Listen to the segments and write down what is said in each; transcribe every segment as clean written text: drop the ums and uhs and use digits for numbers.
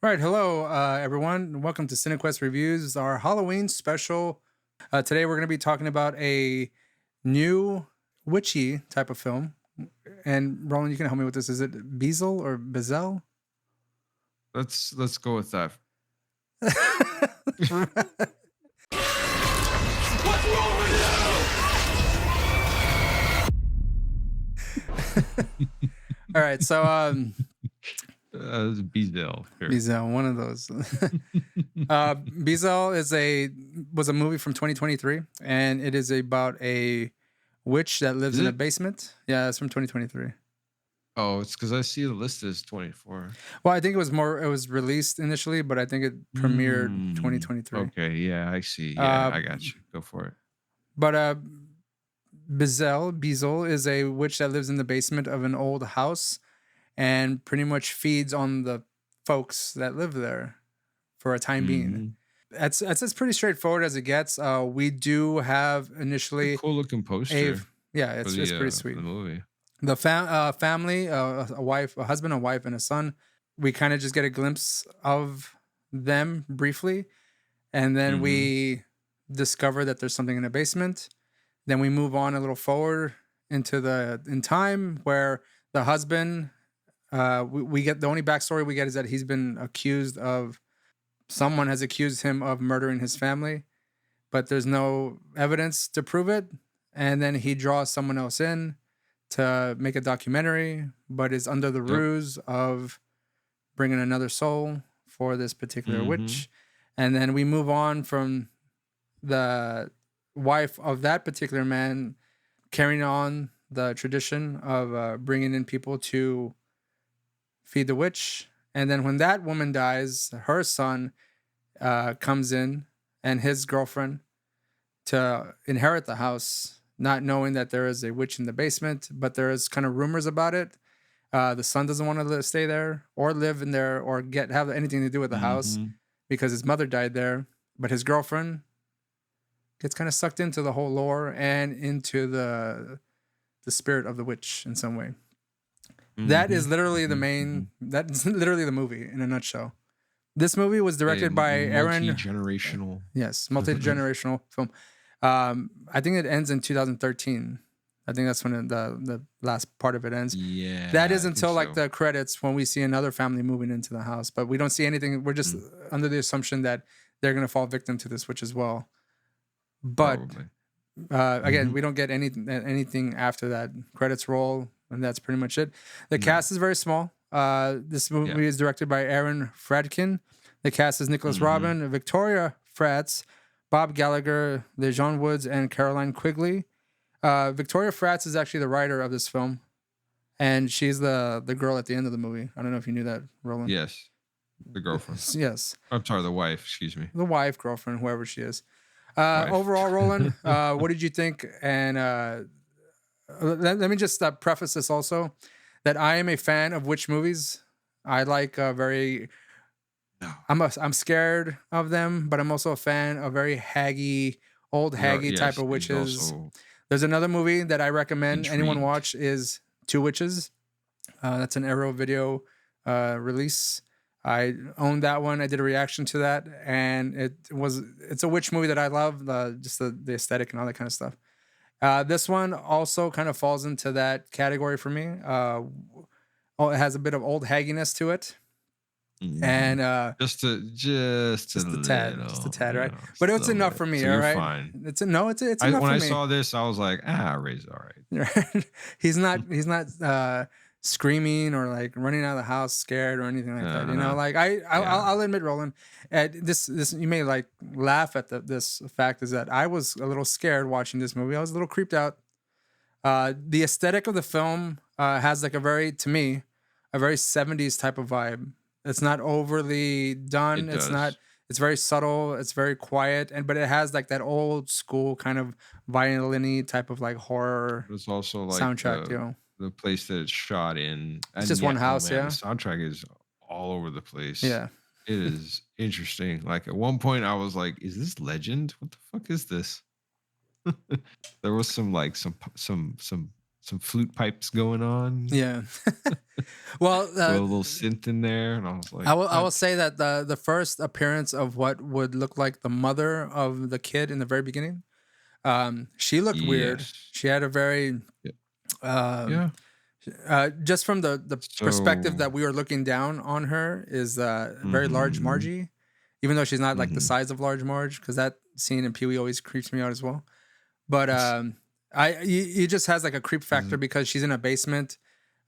All right, hello everyone. Welcome to CineQuest Reviews, our Halloween special. Today we're going to be talking about a new witchy type of film. And Roland, you can help me with this. Is it Beezel or Bezel? Let's go with that. What's wrong with All right, so Beezel. Sure. Bezel, one of those. Bezel was a movie from 2023, and it is about a witch that lives Is in a it? basement. Yeah, it's from 2023. Oh, it's because I see the list is 24. Well, I think it was released initially, but I think it premiered 2023. Okay, yeah, I see. Yeah, Uh, I got you. Go for it. but Bezel is a witch that lives in the basement of an old house and pretty much feeds on the folks that live there for a time being. That's as pretty straightforward as it gets. We do have initially Cool looking poster. it's pretty sweet. For the movie. The family, a husband, a wife, and a son. We kind of just get a glimpse of them briefly, and then we discover that there's something in the basement. Then we move on a little forward in time where the husband, we get the only backstory we get is that he's been accused of, someone has accused him of murdering his family, but there's no evidence to prove it. And then he draws someone else in to make a documentary, but is under the ruse of bringing another soul for this particular witch. And then we move on from the wife of that particular man carrying on the tradition of bringing in people to feed the witch. And then when that woman dies, her son comes in and his girlfriend to inherit the house, not knowing that there is a witch in the basement, but there is kind of rumors about it. The son doesn't want to stay there or live in there or have anything to do with the house because his mother died there. But his girlfriend gets kind of sucked into the whole lore and into the spirit of the witch in some way. That is literally that's literally the movie in a nutshell. This movie was directed by Aaron. Multi-generational. Yes, multi-generational film. I think it ends in 2013. I think that's when the last part of it ends. Yeah. That is until like the credits when we see another family moving into the house, but we don't see anything. We're just under the assumption that they're going to fall victim to this witch as well. But again, we don't get anything after that. Credits roll, and that's pretty much it. The cast is very small. This movie is directed by Aaron Fradkin. The cast is Nicholas Robin, Victoria Fratz, Bob Gallagher, Lejean Woods, and Caroline Quigley. Victoria Fratz is actually the writer of this film, and she's the girl at the end of the movie. I don't know if you knew that, Roland. Yes, the girlfriend. Yes. I'm sorry, the wife. Excuse me. The wife, girlfriend, whoever she is. Overall, Roland, what did you think? And let me just preface this also, that I am a fan of witch movies. I like I'm scared of them, but I'm also a fan of very old haggy type of witches. There's another movie that I recommend anyone watch is Two Witches. That's an Arrow Video release. I owned that one. I did a reaction to that, and it's a witch movie that I love, just the aesthetic and all that kind of stuff. This one also kind of falls into that category for me. It has a bit of old hagginess to it. And just a tad, right? But it's enough for me. So all right, fine. It's enough for me. When I saw this, I was like, Ray's all right. He's not screaming or like running out of the house scared or anything like that. You know, like I'll admit, Roland, this you may like laugh at this fact is that I was a little scared watching this movie. I was a little creeped out. The aesthetic of the film has like a very 70s type of vibe. It's not overly done. It's very subtle. It's very quiet. But it has like that old school kind of violin-y type of like horror. It's also like soundtrack, the place that it's shot in. It's just one house, The soundtrack is all over the place. Yeah. It is interesting. Like at one point I was like, is this Legend? What the fuck is this? There was some some flute pipes going on Yeah. Well, with a little synth in there, and I was like, I will "What?" say that the first appearance of what would look like the mother of the kid in the very beginning, she looked weird. Yes. She had a very Yeah. um, Yeah. just from the perspective So, that we were looking down on her is very large mhm, Margie, even though she's not like the mhm. size of large Marge, because that scene in Pee Wee always creeps me out as well. But it just has like a creep factor Z because she's in a basement,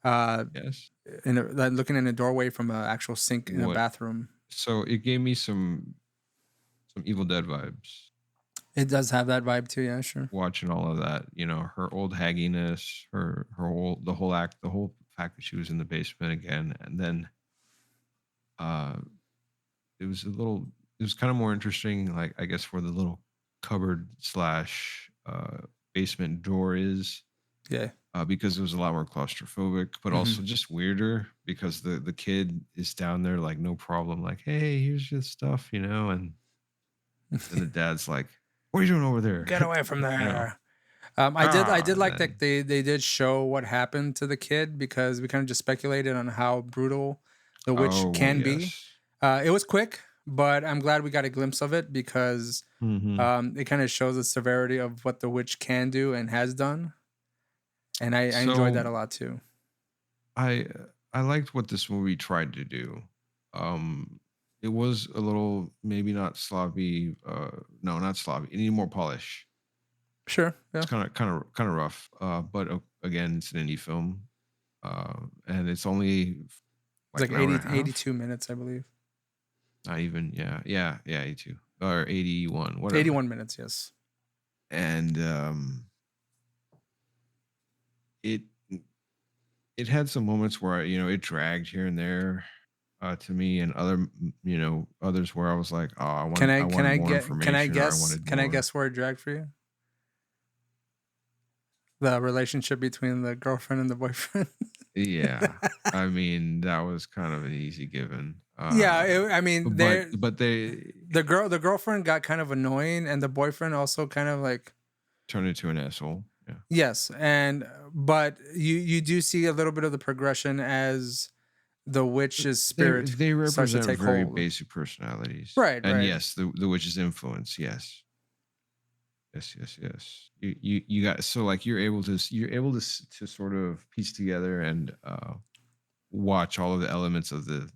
uh, yes. like, looking in a doorway from an actual sink in a What bathroom. so it gave me some Evil Dead vibes It does have that vibe too, yeah, sure. watching all of that, her old hagginess, her whole the whole act, the whole fact that she was in the basement again, and then, uh, it was a little it was kinda more interesting, like, I guess, where the little cupboard slash, basement door is, Yeah. because it was a lot more claustrophobic, but Hmm. also just weirder because the kid is down there, like, no problem, like, "Hey, here's your stuff," and then the dad's like, "What are you doing over there?" Get away from You know? there. I did And like then that they did show what happened to the kid because we kind of just speculated on how brutal the witch oh, can be. yes. It was quick, but I'm glad we got a glimpse of it because Mhm. it kind of shows the severity of what the witch can do and has done, and I enjoyed So that a lot too. I I liked what this movie tried to do. It was a little maybe not sloppy. No, not sloppy. It needed more polish. Sure, It's yeah, kind of rough. But again, it's an indie film, and it's only it's like like an hour and a 82 half. minutes, I believe. Not even. Yeah, 82 or 81, whatever. 81 minutes, yes. And it it had some moments where it dragged here and there to me, and others where I was like, oh, I wanted more information, or I wanted Can I more. guess where it dragged for you? The relationship between the girlfriend and the boyfriend. Yeah, I mean that was kind of an easy given. Yeah, I mean, But they the girlfriend got kind of annoying, and the boyfriend also kind of like turned into an asshole. Yeah, yes, and but you do see a little bit of the progression as the witch's spirit they starts to represent take very hold. basic personalities, Right, and right. yes, the witch's influence. Yes, yes. You got so like you're able to sort of piece together and watch all of the elements of the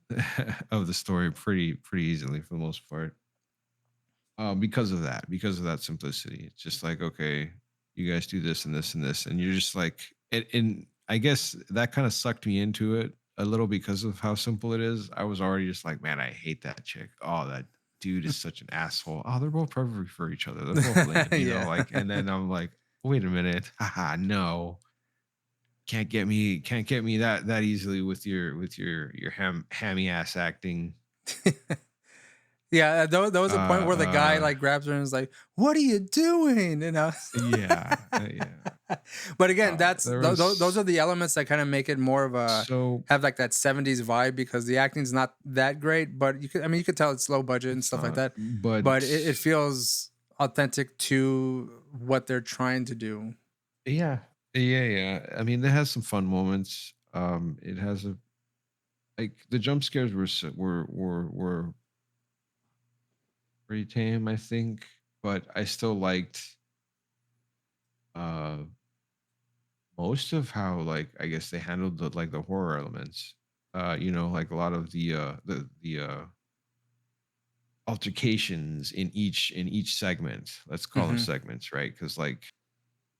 of the story pretty easily for the most part. Because of that simplicity. It's just like, okay, you guys do this and this and this, and you're just like, and I guess that kind of sucked me into it a little because of how simple it is. I was already just like, man, I hate that chick. Oh, that dude is such an asshole. Oh, they're both perfect for each other. They're both lame, Yeah. like, and then I'm like, wait a minute, haha, no, can't get me that easily with your hammy ass acting. Yeah, there was a point where the guy Uh, like grabs her and is like, "What are you doing?" yeah, yeah. But again, There those are was the elements that kind of make it more of a so have like that 70s vibe because the acting's not that great, but you could tell it's low budget and it's stuff like not, that. but But it feels authentic to what they're trying to do. yeah, yeah. I mean, it has some fun moments. It has a like the jump scares were pretty tame, I think, but I still liked uh most of how like I guess they handled the horror elements. Like a lot of the altercations in each segment. Let's call them Hmm. segments, right? Because like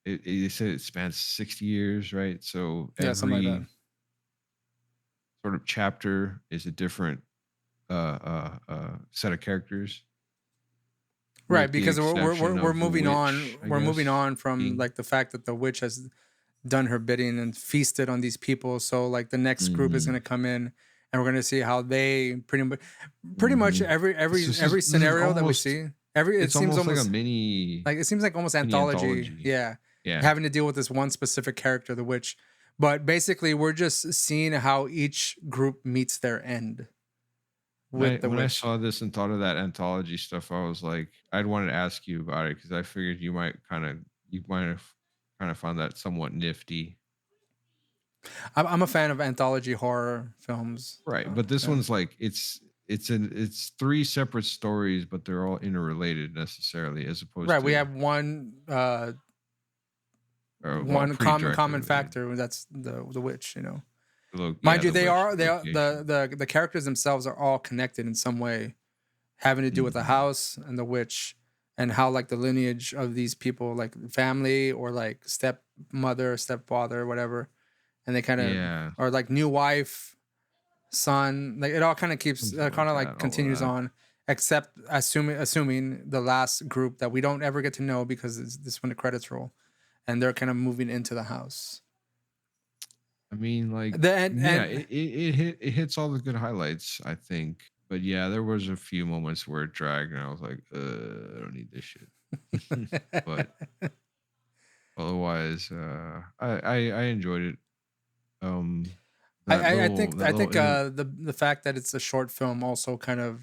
they said it spans 60 years, right? So Yeah, something like every that. sort of chapter is a different set of characters, Right, with the because exception we're of the moving on. witch, I We're moving guess. on from Being like the fact that the witch has done her bidding and feasted on these people. So like the next group is hmm going to come in, and we're going to see how they pretty much hmm every This every is every this is scenario that we almost see. It it's seems almost like a almost mini like it seems like almost mini anthology. anthology. Yeah, Yeah. having to deal with this one specific character, the witch. But basically, we're just seeing how each group meets their end When I with the when I witch. saw this and thought of that anthology stuff, I was like, I'd wanted to ask you about it because I figured you might have kind of found that somewhat nifty. I'm a fan of anthology horror films. Right, but this Yeah. one's like it's three separate stories, but they're all interrelated necessarily, as opposed Right. We to have well, one pretty directly common related. factor. That's the witch. You know, Yeah, mind you, the witch they are location. the characters themselves are all connected in some way, having to do with the Mhm. house and the witch, and how like the lineage of these people, like family or like stepmother, stepfather, whatever, and they kind of Yeah, or like new wife, son, like it all kind of keeps something kind like of like that. All of continues that. on, except assuming the last group that we don't ever get to know because this is when the credits roll, and they're kind of moving into the house. I mean, like, The yeah, and it hits all the good highlights, I think. But yeah, there was a few moments where it dragged, and I was like, I don't need this shit. But otherwise, I enjoyed it. Um, that I little think inter- the fact that it's a short film also kind of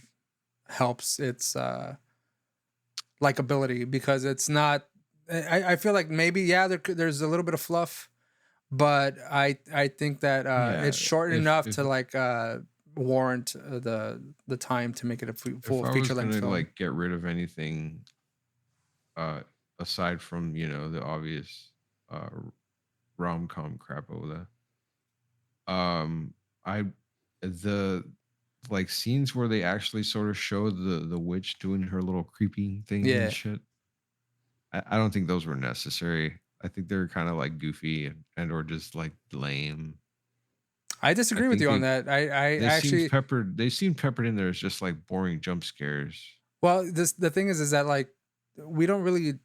helps its likability because it's not. I feel like maybe yeah there's a little bit of fluff, but I think that yeah. it's short enough If to like warrant the time to make it a if full I was feature length gonna film. like get rid of anything, uh, aside from the obvious uh rom com crap over there, I the like scenes where they actually sort of show the witch doing her little creeping thing and Yeah, shit. I don't think those were necessary. I think they're kind of like goofy and or just like lame. I I disagree with think you on that. I actually they seem peppered in there as just like boring jump scares. well this the thing is that like we don't really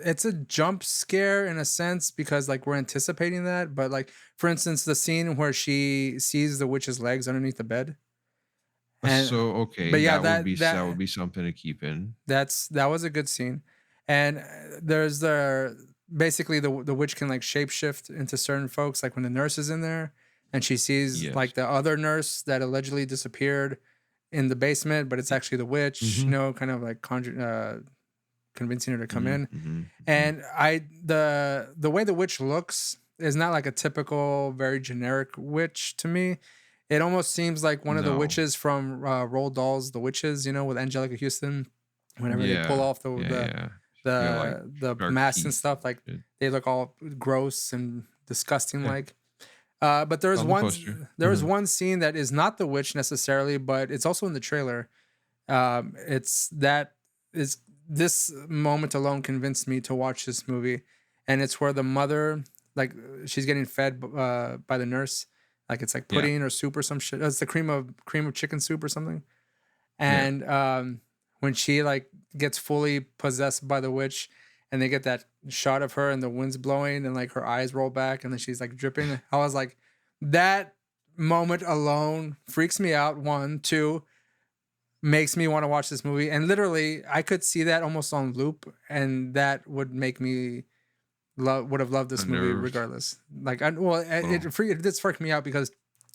it's a jump scare in a sense because like we're anticipating that, but like for instance the scene where she sees the witch's legs underneath the bed and So okay, but yeah that would be something to keep in. that was a good scene and there's the basically the witch can like shapeshift into certain folks like when the nurse is in there and she sees Yes. like the other nurse that allegedly disappeared in the basement but it's actually the witch, Mm-hmm. you know, kind of like convincing her to come Mm-hmm. in. Mm-hmm. Mm-hmm. And the way the witch looks is not like a typical, very generic witch to me. It almost seems like one of the No. witches from Roald Dahl's The Witches, you know, with Angelica Houston. Whenever they pull Yeah. off Yeah. Yeah. She got like the shark masks and teeth. stuff, like Shit. they look all gross and disgusting. Yeah. Like, but On the poster. there was one scene that is not the witch necessarily, but it's also in the trailer. It's that is this moment alone convinced me to watch this movie, and it's where the mother, like, she's getting fed by the nurse, like it's like Yeah. pudding or soup or some shit. It's the cream of chicken soup or something. Yeah. And when she like gets fully possessed by the witch, and they get that shot of her and the wind's blowing and like her eyes roll back and then she's like dripping. I was like, that moment alone freaks me out. One, two, makes me want to watch this movie. And literally, I could see that almost on loop, and that would make me would have loved this movie Unnerved. regardless. Like, it did freak me out because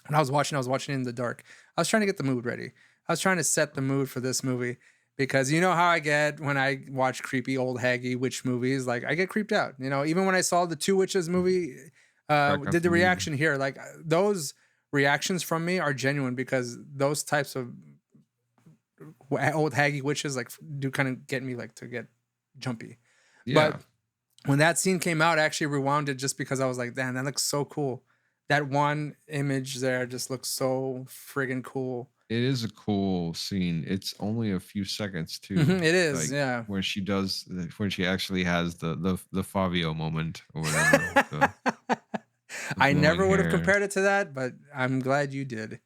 when I was watching it in the dark. I was trying to get the mood ready. I was trying to set the mood for this movie because you know how I get when I watch creepy old haggy witch movies. Like, I get creeped out. You know, even when I saw the Two Witches movie, Crack up did the the mood. reaction here, like those reactions from me are genuine because those types of old haggy witches like do kind of get me like to get jumpy. Yeah. But when that scene came out, I actually rewound it just because I was like, damn, that looks so cool. That one image there just looks so friggin' cool. It is a cool scene. It's only a few seconds too. It is, Like yeah. when she actually has the Fabio moment or whatever. the I blowing never would have hair. compared it to that, but I'm glad you did,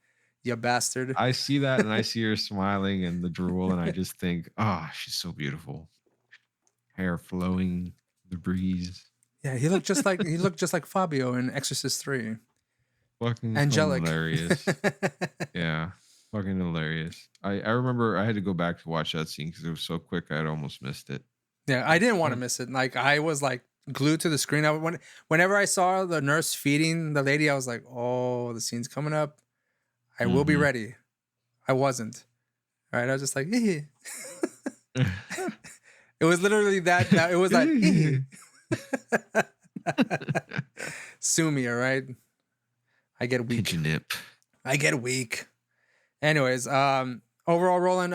you bastard. I see that and I see her smiling and the drool and I just think, ah, she's so beautiful. Hair flowing, the breeze. Yeah, he looked just like Fabio in Exorcist 3. Fucking Angelic. hilarious. Yeah. Fucking hilarious. I remember I had to go back to watch that scene because it was so quick I'd almost missed it. Yeah, I didn't want to miss it. Like, I was like glued to the screen. Whenever I saw the nurse feeding the lady, I was like, "Oh, the scene's coming up. I will be Mhm. ready." I wasn't. All right, I was just like, "Eh." It was literally that. It was like, "Eh." Sue me, all right. I get weak. Pigeon nip. I get weak. Anyways, overall, Roland,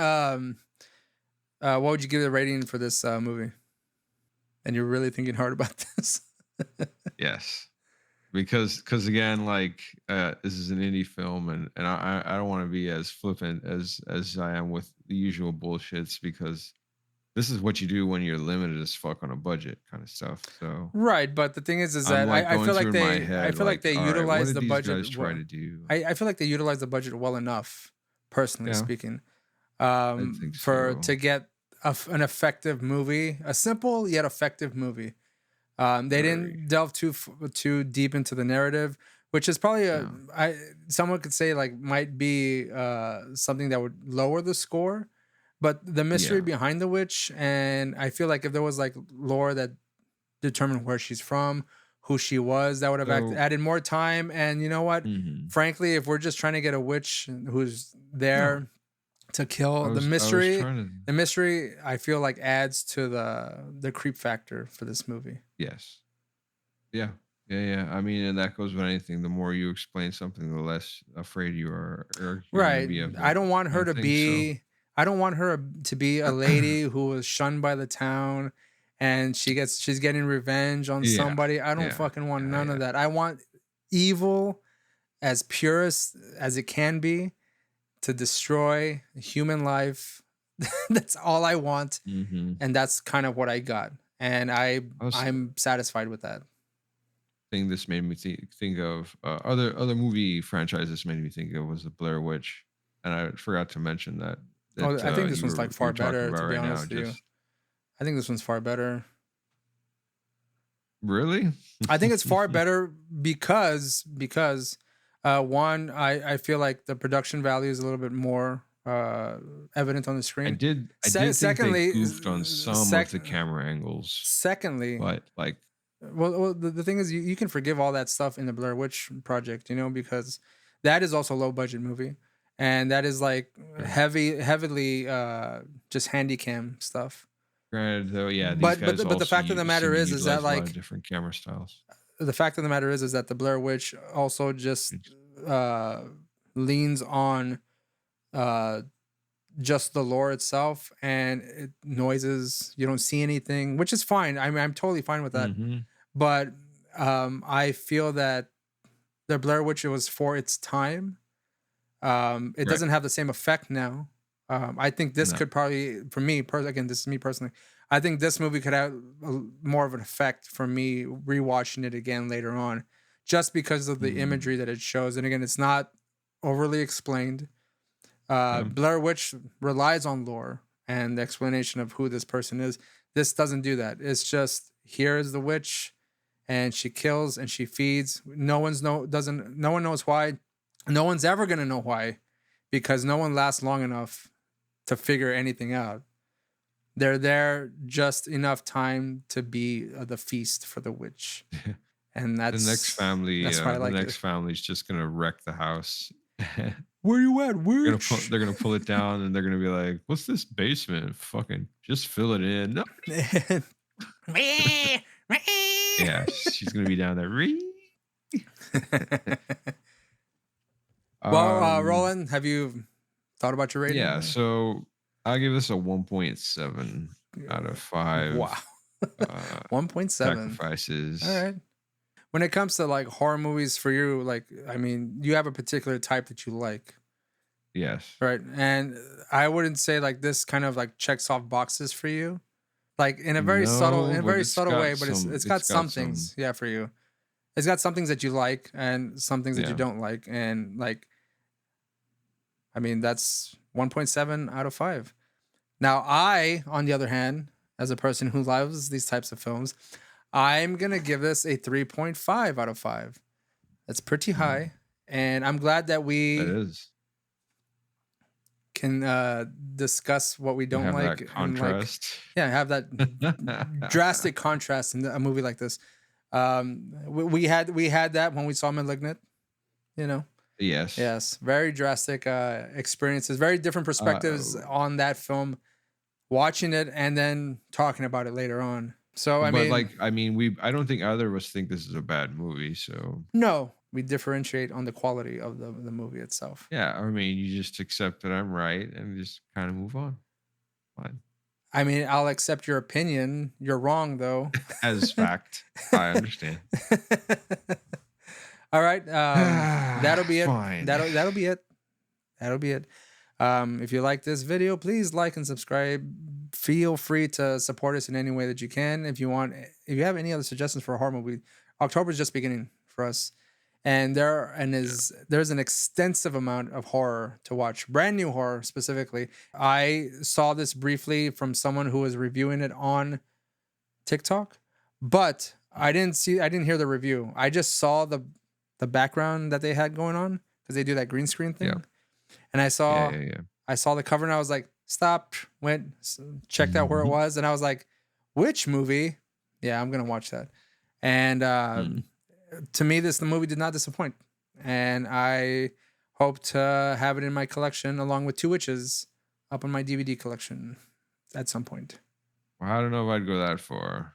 what would you give the rating for this movie? And you're really thinking hard about this. Yes, because again, like this is an indie film, and I don't want to be as flippant as I am with the usual bullshits, because this is what you do when you're limited as fuck on a budget, kind of stuff. So Right, but the thing is I'm that like I going feel like through in my I head, feel like like, they all right, what utilize did the these budget. guys try to do? I feel like they utilize the budget well enough, personally Yeah, speaking, I think for so. to get an effective movie, a simple yet effective movie. They Very. didn't delve too deep into the narrative, which is probably No. someone could say like might be something that would lower the score, but the mystery Yeah. behind the witch, and I feel like if there was like lore that determined where she's from, who she was, that would have So. added more time. And you know what? Mhm. Frankly, if we're just trying to get a witch who's No, there to kill I was trying to. the mystery I feel like adds to the creep factor for this movie. Yes. Yeah. Yeah. I mean, and that goes with anything. The more you explain something, the less afraid you are, or you're going to Right. be of I the don't want her to thing. So. be I don't want her to be a lady who was shunned by the town and she's getting revenge on Yeah. somebody. I don't Yeah. fucking want Yeah. none of Yeah. that. I want evil as purest as it can be to destroy human life. That's all I want. Mm-hmm. And that's kind of what I got. And Was I'm satisfied with that. thing this made me think of other movie franchises made me think of was the Blair Witch, and I forgot to mention that Oh, I think this you one's like far were talking better, about to be right now. honest with you. Just I think this one's far better. really, I think it's far better because one, I feel like the production value is a little bit more evident on the I screen. did think Secondly, they goofed on some of the camera angles, secondly, but like well the thing is you can forgive all that stuff in the Blair Witch Project, because that is also a low budget movie, and that is like heavily just handycam stuff. granted though, yeah, these But guys the fact of the matter is utilize that a lot of like different camera styles. the fact of the matter is that the Blair Witch also just leans on just the lore itself, and noises. You don't see anything, which is fine. I mean, I'm totally fine with that. Mm-hmm. But I feel that the Blair Witch was for its time. It doesn't have the same effect now. I think this could probably, for me, again, this is me personally. I think this movie could have more of an effect for me rewatching it again later on, just because of the imagery that it shows. And again, it's not overly explained. Blair Witch relies on lore and the explanation of who this person is. This doesn't do that. It's just, here is the witch, and she kills and she feeds. No one knows why. No one's ever gonna know why, because no one lasts long enough to figure anything out. They're there just enough time to be the feast for the witch, and that's The next family. That's why I like the next it. family's just gonna wreck the house. Where you at, witch? They're gonna pull it down, and they're gonna be like, "What's this basement? Fucking just fill it in." No. Yeah, she's gonna be down there. Well, Roland, have you thought about your rating? Yeah, so I'll give this a 1.7 out of 5. Wow. 1.7 sacrifices. All right. When it comes to like horror movies for you, like, I mean, you have a particular type that you like, Yes. right? And I wouldn't say like this kind of like checks off boxes for you, like in a very subtle way, but it's got some things, yeah, for you. It's got some things that you like and some things that you don't like, and like, I mean, that's 1.7 out of 5. Now, I, on the other hand, as a person who loves these types of films, I'm going to give this a 3.5 out of 5. That's pretty high. And I'm glad that we That is. can discuss what we don't Have like. that contrast. And have that drastic contrast in a movie like this. We had that when we saw Malignant, Yes. Yes, very drastic experiences, very different perspectives on that film, watching it and then talking about it later on. So I don't think either of us think this is a bad movie. So no, We differentiate on the quality of the movie itself. Yeah, I mean, you just accept that I'm right and just kind of move on. Fine. I mean, I'll accept your opinion. You're wrong, though. As fact, I understand. All right. That'll be it. Fine. That'll be it. That'll be it. If you like this video, please like and subscribe. Feel free to support us in any way that you can. If you have any other suggestions for a horror movie, October is just beginning for us, and there's an extensive amount of horror to watch, brand new horror specifically. I saw this briefly from someone who was reviewing it on TikTok, but I didn't hear the review. I just saw the background that they had going on because they do that green screen thing. Yeah. And I saw Yeah. I saw the cover and I was like, stop, checked out where it was, and I was like, which movie? Yeah, I'm gonna watch that. And to me, the movie did not disappoint, and I hope to have it in my collection along with Two Witches up on my DVD collection at some point. Well, I don't know if I'd go that far.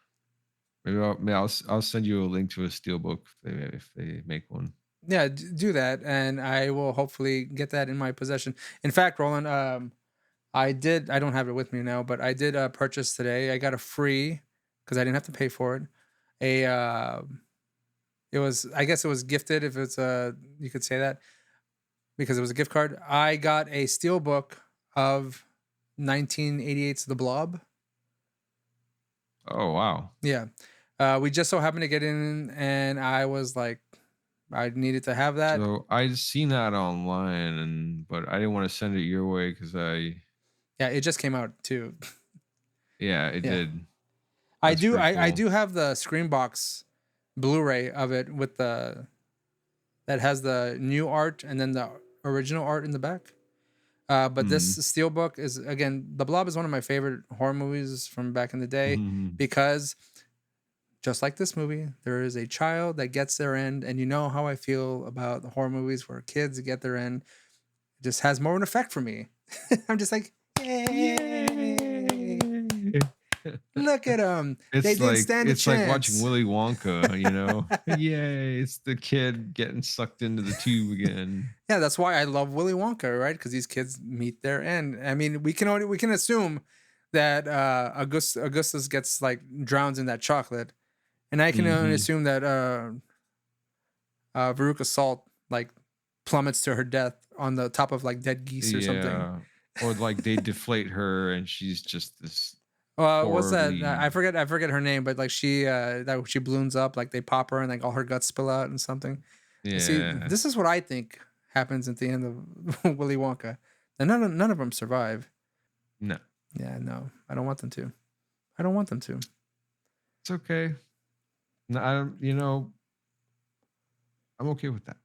Maybe I'll send you a link to a steelbook if they make one. Yeah, do that, and I will hopefully get that in my possession. In fact, Roland, I don't have it with me now, but I did purchase today. I got a free, because I didn't have to pay for it. I guess it was gifted, if it's you could say that, because it was a gift card. I got a steelbook of 1988's The Blob. Oh, wow. Yeah. We just so happened to get in, and I was like, I needed to have that. So I'd seen that online, but I didn't want to send it your way because Yeah, it just came out too. Yeah, it did. I That's do. pretty I cool. do have the Screenbox Blu-ray of it with that has the new art and then the original art in the back. But this steelbook is, again, The Blob is one of my favorite horror movies from back in the day because, just like this movie, there is a child that gets their end, and you know how I feel about the horror movies where kids get their end. It just has more of an effect for me. I'm just like, yay! Look at them. They didn't stand a chance. It's like watching Willy Wonka, you know? Yay! It's the kid getting sucked into the tube again. Yeah, that's why I love Willy Wonka, right? Because these kids meet their end. I mean, we can assume that Augustus gets like drowns in that chocolate. And I can only assume that Veruca Salt like plummets to her death on the top of like dead geese or something. Or like they deflate her and she's just this. What's that? I forget her name, but like she balloons up, like they pop her and like all her guts spill out and something. Yeah. See, this is what I think happens at the end of Willy Wonka. And none of them survive. No. Yeah, no. I don't want them to. I don't want them to. It's okay. No, I'm okay with that.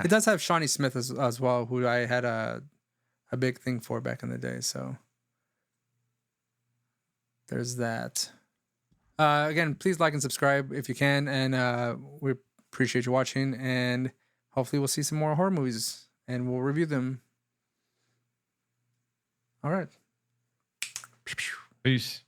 It does have Shawnee Smith as well, who I had a big thing for back in the day. So there's that. Again, please like and subscribe if you can, and we appreciate you watching. And hopefully, we'll see some more horror movies, and we'll review them. All right. Peace.